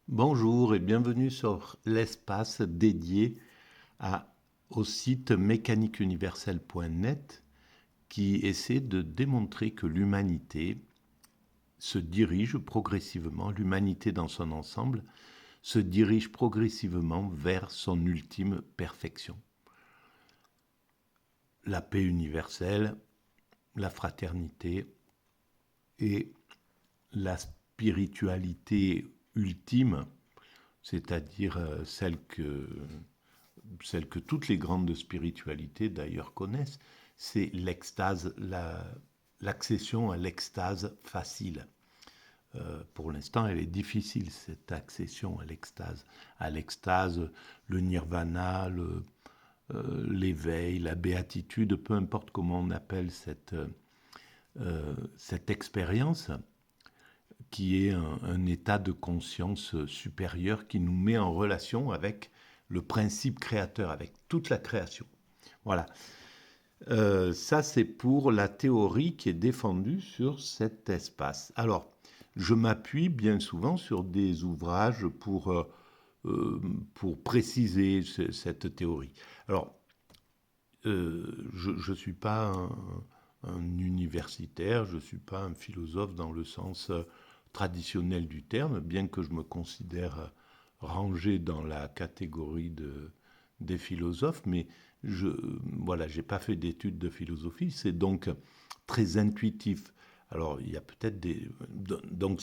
Bonjour et bienvenue sur l'espace dédié au site mécaniqueuniverselle.net qui essaie de démontrer que l'humanité se dirige progressivement, l'humanité dans son ensemble se dirige progressivement vers son ultime perfection. La paix universelle, la fraternité et la spiritualité ultime, c'est-à-dire celle que toutes les grandes spiritualités d'ailleurs connaissent, c'est l'extase, l'accession à l'extase facile. Pour l'instant, elle est difficile, cette accession à l'extase. À l'extase, le nirvana, l'éveil, la béatitude, peu importe comment on appelle cette expérience, qui est un état de conscience supérieur qui nous met en relation avec le principe créateur, avec toute la création. Voilà. Ça, c'est pour la théorie qui est défendue sur cet espace. Alors, je m'appuie bien souvent sur des ouvrages pour préciser cette théorie. Alors, je ne suis pas un universitaire, je ne suis pas un philosophe dans le sens traditionnel du terme, bien que je me considère rangé dans la catégorie des philosophes, mais voilà, j'ai pas fait d'études de philosophie, c'est donc très intuitif. Alors, il y a peut-être des... Donc,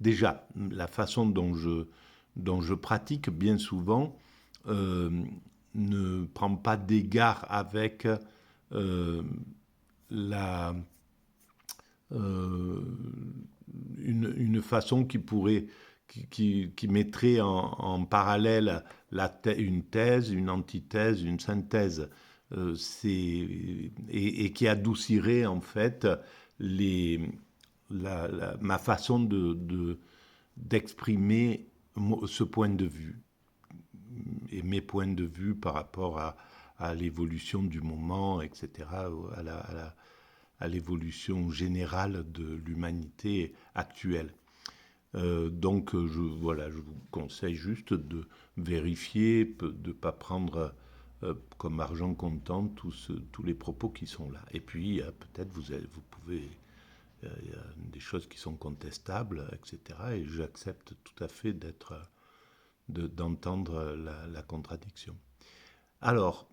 déjà, la façon dont je pratique, bien souvent, euh, ne prend pas d'égard avec euh, la, euh, une façon qui pourrait qui mettrait en parallèle une thèse, une antithèse, une synthèse, et qui adoucirait en fait les, ma façon d'exprimer ce point de vue et mes points de vue par rapport à l'évolution du moment, etc., à l'évolution générale de l'humanité actuelle. Donc, voilà, je vous conseille juste de vérifier, de ne pas prendre comme argent comptant tous les propos qui sont là. Et puis, peut-être vous pouvez, il y a des choses qui sont contestables, etc. Et j'accepte tout à fait d'entendre la contradiction. Alors,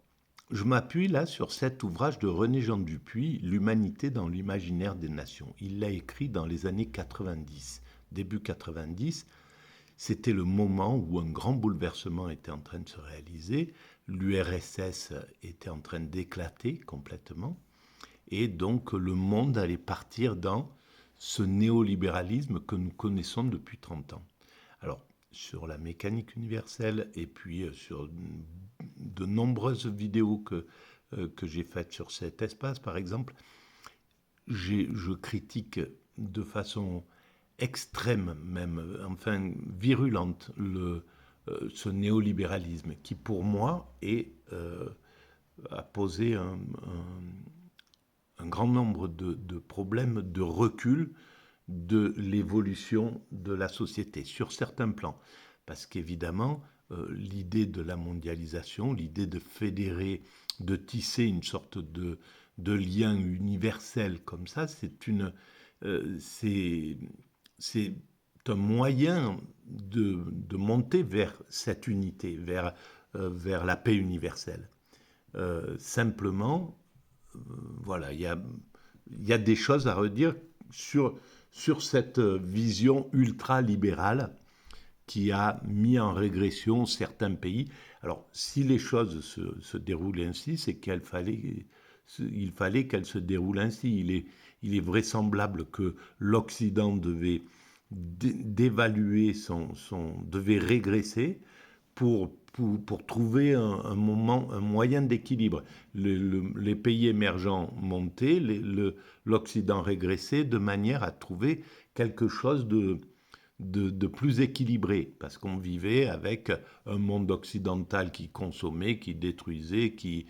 je m'appuie là sur cet ouvrage de René-Jean Dupuy, L'humanité dans l'imaginaire des nations. Il l'a écrit dans les années 90, début 90. C'était le moment où un grand bouleversement était en train de se réaliser. L'URSS était en train d'éclater complètement. Et donc le monde allait partir dans ce néolibéralisme que nous connaissons depuis 30 ans. Alors, sur la mécanique universelle et puis sur de nombreuses vidéos que j'ai faites sur cet espace, par exemple, je critique de façon extrême, même, enfin virulente, ce néolibéralisme qui, pour moi, a posé un grand nombre de problèmes de recul de l'évolution de la société sur certains plans. Parce qu'évidemment, l'idée de la mondialisation, l'idée de fédérer, de tisser une sorte de lien universel comme ça, c'est un moyen de monter vers cette unité, vers la paix universelle. Simplement, voilà, il y a des choses à redire sur cette vision ultra-libérale qui a mis en régression certains pays. Alors, si les choses se déroulent ainsi, c'est il fallait qu'elles se déroulent ainsi. Il est vraisemblable que l'Occident devait dévaluer devait régresser pour trouver un moment, un moyen d'équilibre. Les pays émergents montaient, l'Occident régressait de manière à trouver quelque chose de plus équilibré, parce qu'on vivait avec un monde occidental qui consommait, qui détruisait, qui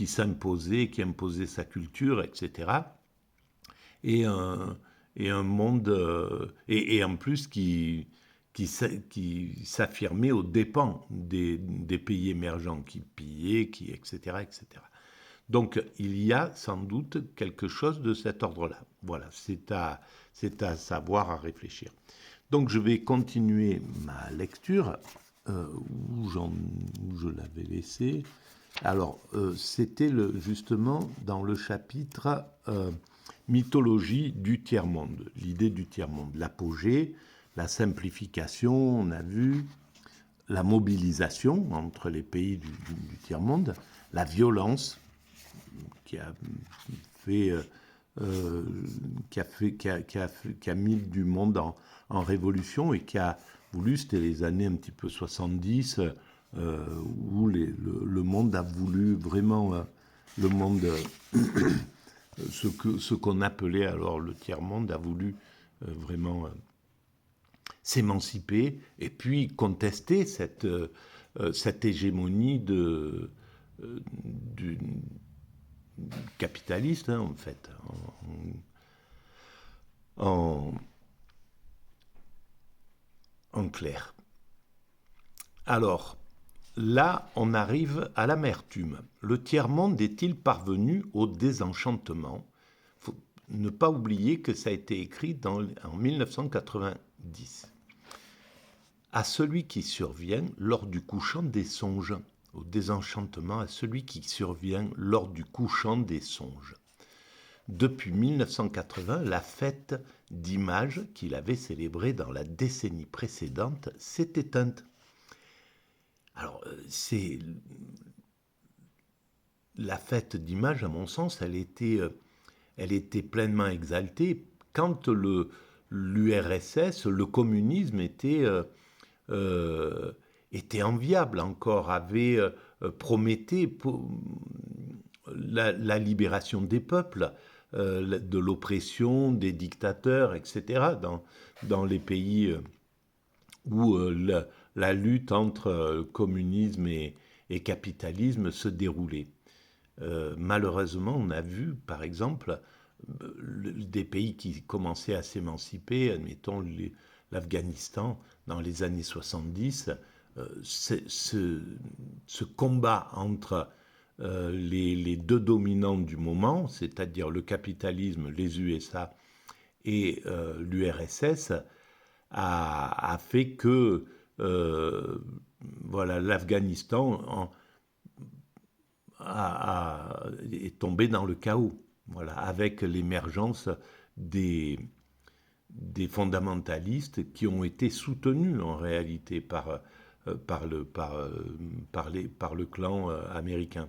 s'imposait, qui imposait sa culture, etc. Et un, et un monde, et en plus qui s'affirmait aux dépens des pays émergents, qui pillaient, etc., etc. Donc, il y a sans doute quelque chose de cet ordre-là. Voilà, c'est à savoir, à réfléchir. Donc, je vais continuer ma lecture où je l'avais laissé. Alors, c'était justement dans le chapitre mythologie du tiers-monde, l'idée du tiers-monde, l'apogée, la simplification, on a vu, la mobilisation entre les pays du tiers-monde, la violence qui a mis du monde en révolution et qui a voulu, c'était les années un petit peu 70, où le monde a voulu vraiment, le monde, ce qu'on appelait alors le tiers-monde, a voulu vraiment s'émanciper et puis contester cette hégémonie du capitaliste, en fait, en clair. Alors, là, on arrive à l'amertume. Le tiers-monde est-il parvenu au désenchantement ? Il faut ne pas oublier que ça a été écrit en 1990. À celui qui survient lors du couchant des songes. Au désenchantement, à celui qui survient lors du couchant des songes. Depuis 1980, la fête d'images qu'il avait célébrée dans la décennie précédente s'est éteinte. Alors, la fête d'images, à mon sens, elle était pleinement exaltée quand l'URSS, le communisme était enviable encore, promettait la libération des peuples, de l'oppression des dictateurs, etc., dans les pays où la lutte entre communisme et capitalisme se déroulait. Malheureusement, on a vu, par exemple, des pays qui commençaient à s'émanciper, admettons l'Afghanistan dans les années 70, ce combat entre les deux dominants du moment, c'est-à-dire le capitalisme, les USA et l'URSS, a fait que l'Afghanistan est tombé dans le chaos, avec l'émergence des fondamentalistes qui ont été soutenus en réalité par le clan américain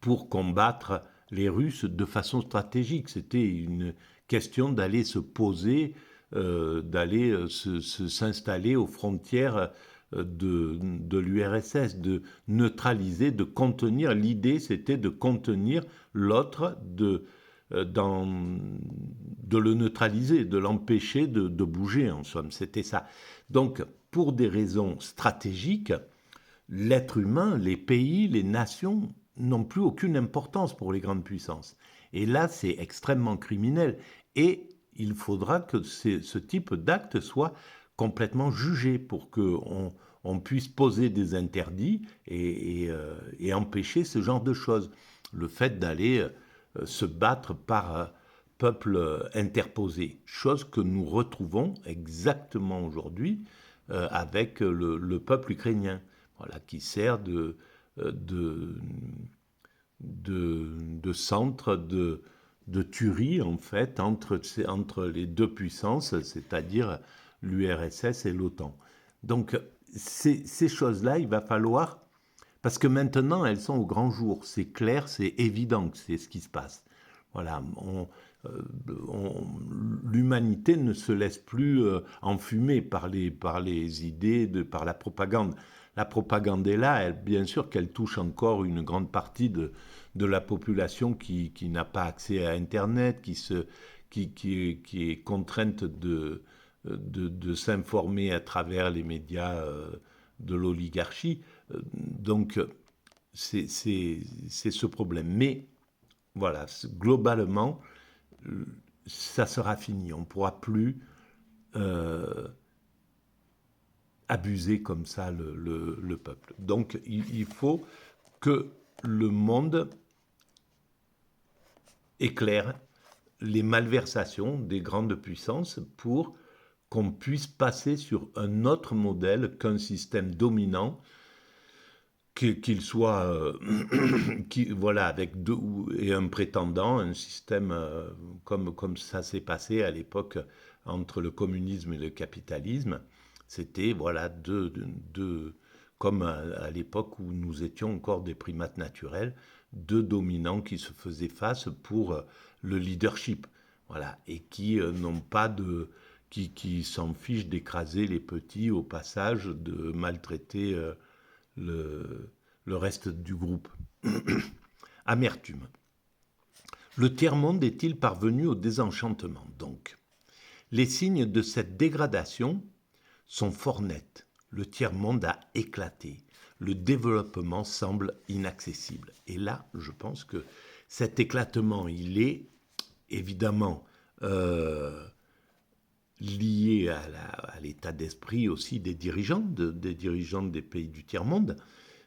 pour combattre les Russes de façon stratégique. C'était une question d'aller se poser, d'aller s'installer aux frontières de l'URSS, de neutraliser, de contenir. L'idée, c'était de contenir l'autre, de le neutraliser, de l'empêcher de bouger, en somme. C'était ça. Donc, pour des raisons stratégiques, l'être humain, les pays, les nations n'ont plus aucune importance pour les grandes puissances. Et là, c'est extrêmement criminel. Et il faudra que ce type d'acte soit complètement jugé pour qu'on puisse poser des interdits et empêcher ce genre de choses. Le fait d'aller se battre par peuple interposé, chose que nous retrouvons exactement aujourd'hui avec le peuple ukrainien, qui sert de centre de tuerie, en fait, entre les deux puissances, c'est-à-dire l'URSS et l'OTAN. Donc, ces choses-là, il va falloir... Parce que maintenant, elles sont au grand jour. C'est clair, c'est évident que c'est ce qui se passe. Voilà, l'humanité ne se laisse plus enfumer par les idées, par la propagande. La propagande est là, bien sûr qu'elle touche encore une grande partie de la population qui n'a pas accès à Internet, qui est contrainte de s'informer à travers les médias de l'oligarchie. Donc, c'est ce problème. Mais, voilà, globalement, ça sera fini. On ne pourra plus abuser comme ça le peuple. Donc il faut que le monde éclaire les malversations des grandes puissances pour qu'on puisse passer sur un autre modèle qu'un système dominant, qu'il soit voilà, avec deux et un prétendant, un système comme ça s'est passé à l'époque entre le communisme et le capitalisme. C'était voilà comme à l'époque où nous étions encore des primates naturels, deux dominants qui se faisaient face pour le leadership, voilà, et qui n'ont pas de qui s'en fichent d'écraser les petits au passage, de maltraiter le, le reste du groupe. Amertume. Le tiers-monde est-il parvenu au désenchantement, donc? Les signes de cette dégradation sont fort nets. Le tiers-monde a éclaté. Le développement semble inaccessible. Et là, je pense que cet éclatement, il est évidemment lié à l'état d'esprit aussi des dirigeants, des dirigeants des pays du tiers-monde,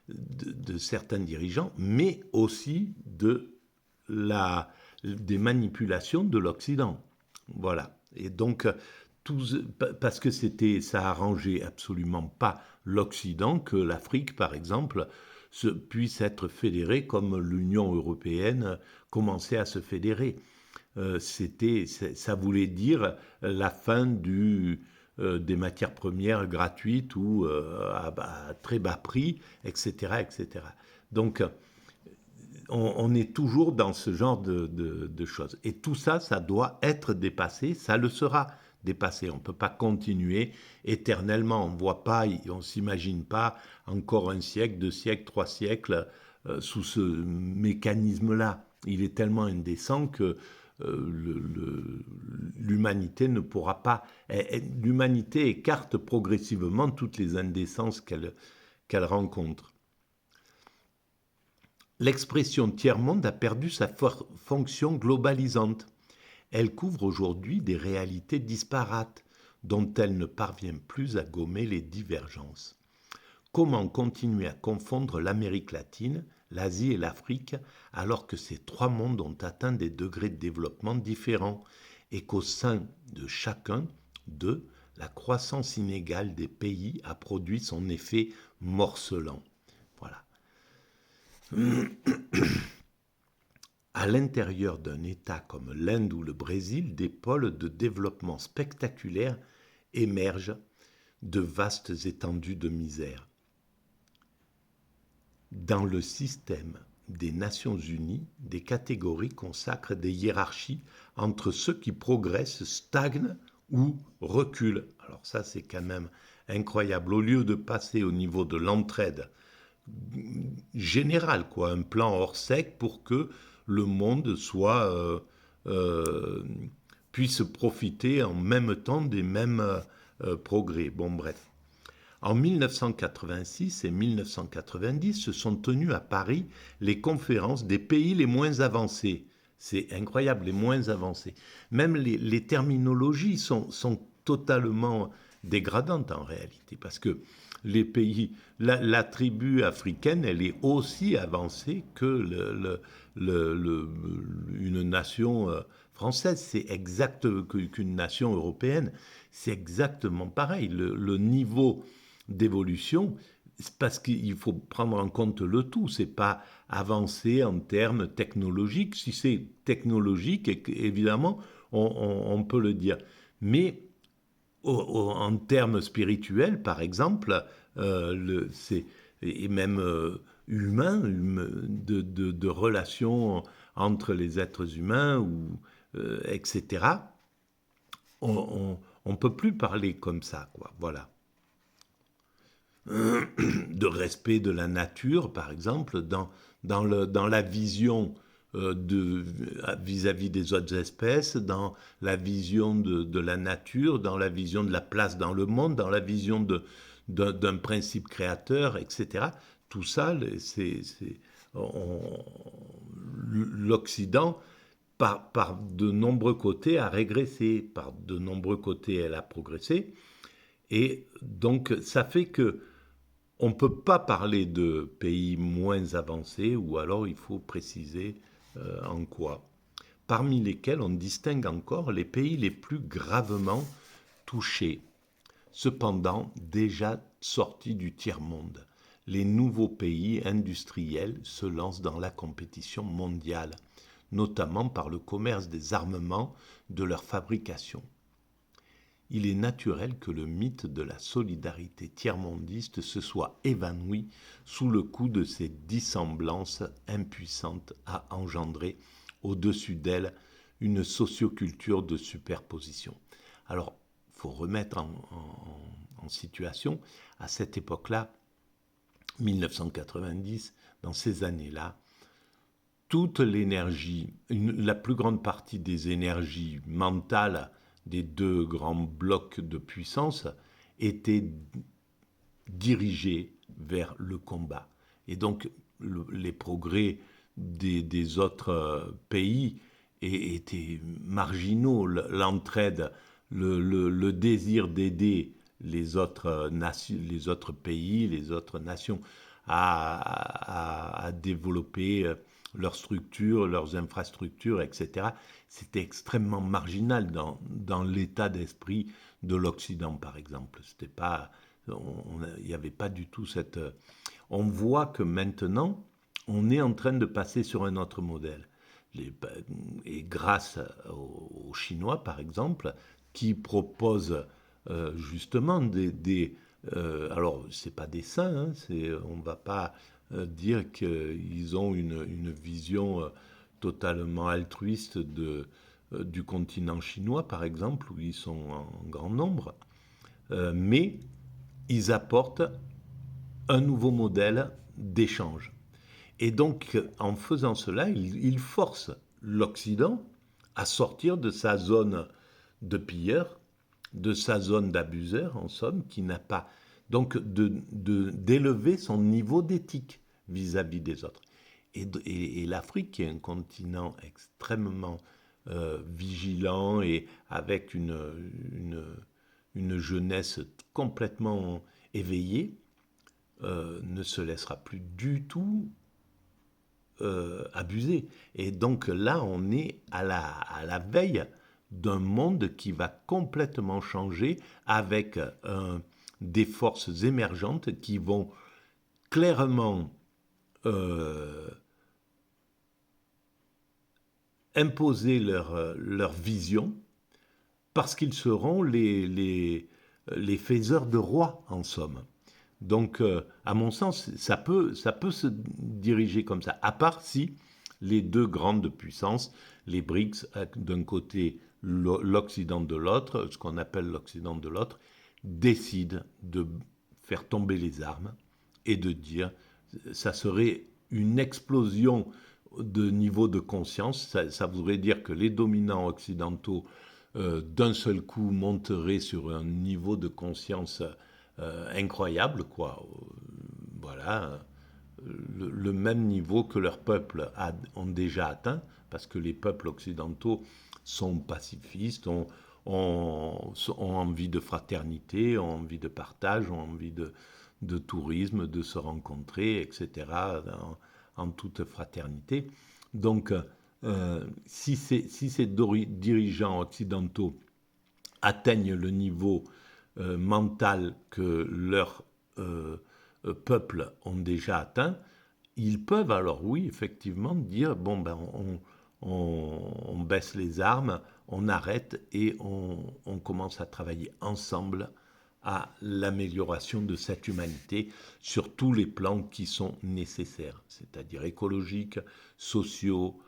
de certains dirigeants, mais aussi des manipulations de l'Occident. Voilà. Et donc, parce que ça arrangeait absolument pas l'Occident que l'Afrique, par exemple, puisse être fédérée comme l'Union européenne commençait à se fédérer. Ça voulait dire la fin des matières premières gratuites ou à très bas prix, etc., etc. Donc, on est toujours dans ce genre de choses. Et tout ça, ça doit être dépassé, ça le sera dépassé. On ne peut pas continuer éternellement. On voit pas, on s'imagine pas encore un siècle, 2 siècles, 3 siècles sous ce mécanisme-là. Il est tellement indécent que l'humanité ne pourra pas. L'humanité écarte progressivement toutes les indécences qu'elle rencontre. L'expression tiers-monde a perdu sa fonction globalisante. Elle couvre aujourd'hui des réalités disparates dont elle ne parvient plus à gommer les divergences. Comment continuer à confondre l'Amérique latine, l'Asie et l'Afrique alors que ces trois mondes ont atteint des degrés de développement différents et qu'au sein de chacun d'eux, la croissance inégale des pays a produit son effet morcelant. Voilà. À l'intérieur d'un État comme l'Inde ou le Brésil, des pôles de développement spectaculaires émergent de vastes étendues de misère. Dans le système des Nations Unies, des catégories consacrent des hiérarchies entre ceux qui progressent, stagnent ou reculent. Alors ça, c'est quand même incroyable. Au lieu de passer au niveau de l'entraide générale, quoi, un plan hors sec pour que le monde puisse profiter en même temps des mêmes progrès. Bon, bref. En 1986 et 1990 se sont tenues à Paris les conférences des pays les moins avancés. C'est incroyable, les moins avancés. Même les terminologies sont totalement dégradantes en réalité, parce que les pays, la tribu africaine, elle est aussi avancée que une nation française. C'est exact qu'une nation européenne. C'est exactement pareil. Le niveau d'évolution, parce qu'il faut prendre en compte le tout. C'est pas avancer en termes technologiques. Si c'est technologique, évidemment, on peut le dire. Mais en termes spirituels, par exemple, et même humains, de relations entre les êtres humains, etc., on ne peut plus parler comme ça, quoi. Voilà. De respect de la nature, par exemple, dans la vision vis-à-vis des autres espèces, dans la vision de la nature, dans la vision de la place dans le monde, dans la vision d'un principe créateur, etc. Tout ça, l'Occident, par de nombreux côtés, a régressé, par de nombreux côtés, elle a progressé. Et donc, ça fait que on ne peut pas parler de pays moins avancés, ou alors il faut préciser en quoi. Parmi lesquels on distingue encore les pays les plus gravement touchés, cependant déjà sortis du tiers-monde. Les nouveaux pays industriels se lancent dans la compétition mondiale, notamment par le commerce des armements, de leur fabrication. Il est naturel que le mythe de la solidarité tiers-mondiste se soit évanoui sous le coup de ces dissemblances impuissantes à engendrer au-dessus d'elles une socioculture de superposition. Alors, il faut remettre en situation, à cette époque-là, 1990, dans ces années-là, toute l'énergie, la plus grande partie des énergies mentales des deux grands blocs de puissance était dirigée vers le combat. Et donc, les progrès des autres pays étaient marginaux. L'entraide, le désir d'aider les autres pays, les autres nations à développer leurs structures, leurs infrastructures, etc. C'était extrêmement marginal dans l'état d'esprit de l'Occident, par exemple. C'était pas, il n'y avait pas du tout cette. On voit que maintenant, on est en train de passer sur un autre modèle. Et grâce aux Chinois, par exemple, qui proposent justement alors, ce n'est pas des saints, on ne va pas dire qu'ils ont une vision totalement altruiste du continent chinois, par exemple, où ils sont en grand nombre, mais ils apportent un nouveau modèle d'échange. Et donc, en faisant cela, ils forcent l'Occident à sortir de sa zone de pilleurs, de sa zone d'abuseur, en somme, qui n'a pas. Donc, d'élever son niveau d'éthique vis-à-vis des autres. Et l'Afrique, qui est un continent extrêmement vigilant et avec une jeunesse complètement éveillée, ne se laissera plus du tout abuser. Et donc là, on est à la veille d'un monde qui va complètement changer avec des forces émergentes qui vont clairement imposer leur vision parce qu'ils seront les faiseurs de rois, en somme. Donc, à mon sens, ça peut se diriger comme ça, à part si les deux grandes puissances, les BRICS d'un côté, l'Occident de l'autre, ce qu'on appelle l'Occident de l'autre, décident de faire tomber les armes et de dire, ça serait une explosion de niveau de conscience, ça voudrait dire que les dominants occidentaux, d'un seul coup, monteraient sur un niveau de conscience incroyable, quoi. Voilà, le même niveau que leurs peuples ont déjà atteint, parce que les peuples occidentaux sont pacifistes, ont envie de fraternité, ont envie de partage, ont envie de tourisme, de se rencontrer, etc., en toute fraternité. Donc, si ces dirigeants occidentaux atteignent le niveau mental que leurs peuples ont déjà atteint, ils peuvent alors, oui, effectivement, dire, bon, ben, on baisse les armes, on arrête et on commence à travailler ensemble à l'amélioration de cette humanité sur tous les plans qui sont nécessaires, c'est-à-dire écologiques, sociaux,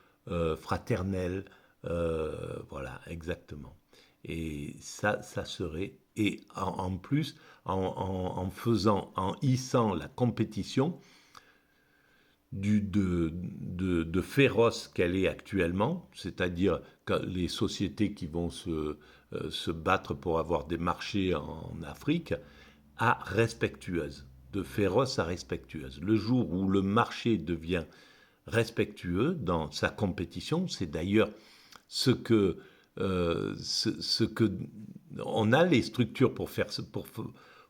fraternels, voilà, exactement. Et ça serait, et en plus, en hissant la compétition de féroce qu'elle est actuellement, c'est-à-dire les sociétés qui vont se battre pour avoir des marchés en Afrique, à respectueuse, de féroce à respectueuse. Le jour où le marché devient respectueux dans sa compétition, c'est d'ailleurs ce que ce que on a les structures pour faire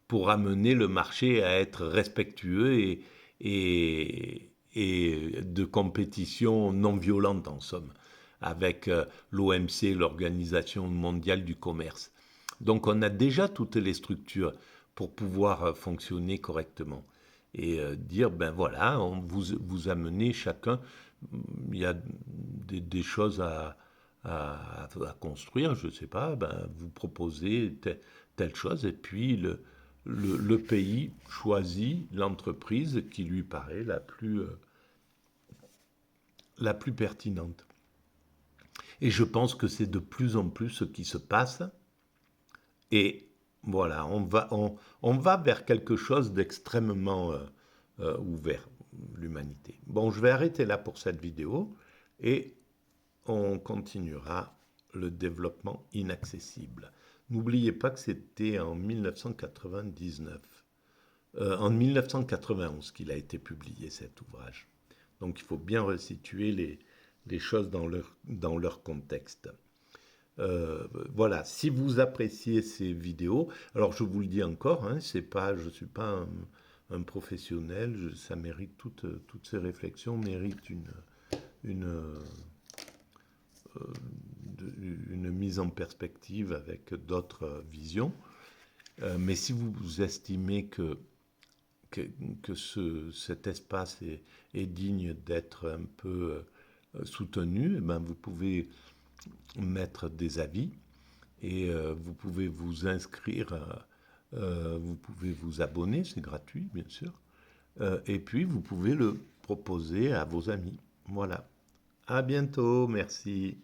pour amener le marché à être respectueux et de compétition non violente en somme, avec l'OMC, l'Organisation mondiale du commerce. Donc on a déjà toutes les structures pour pouvoir fonctionner correctement et dire ben voilà, vous amenez chacun, il y a des choses à construire, je ne sais pas, ben vous proposez telle chose et puis le pays choisit l'entreprise qui lui paraît la plus pertinente. Et je pense que c'est de plus en plus ce qui se passe. Et voilà, on va vers quelque chose d'extrêmement ouvert, l'humanité. Bon, je vais arrêter là pour cette vidéo et on continuera le développement inaccessible. N'oubliez pas que c'était en 1999, en 1991 qu'il a été publié cet ouvrage. Donc il faut bien resituer les choses dans leur contexte. Voilà, si vous appréciez ces vidéos, alors je vous le dis encore, hein, je ne suis pas un professionnel, ça mérite toutes ces réflexions méritent une, une mise en perspective avec d'autres visions. Mais si vous estimez que cet espace est digne d'être un peu soutenu, eh ben vous pouvez mettre des avis et vous pouvez vous inscrire, vous pouvez vous abonner, c'est gratuit bien sûr, et puis vous pouvez le proposer à vos amis. Voilà. À bientôt, merci.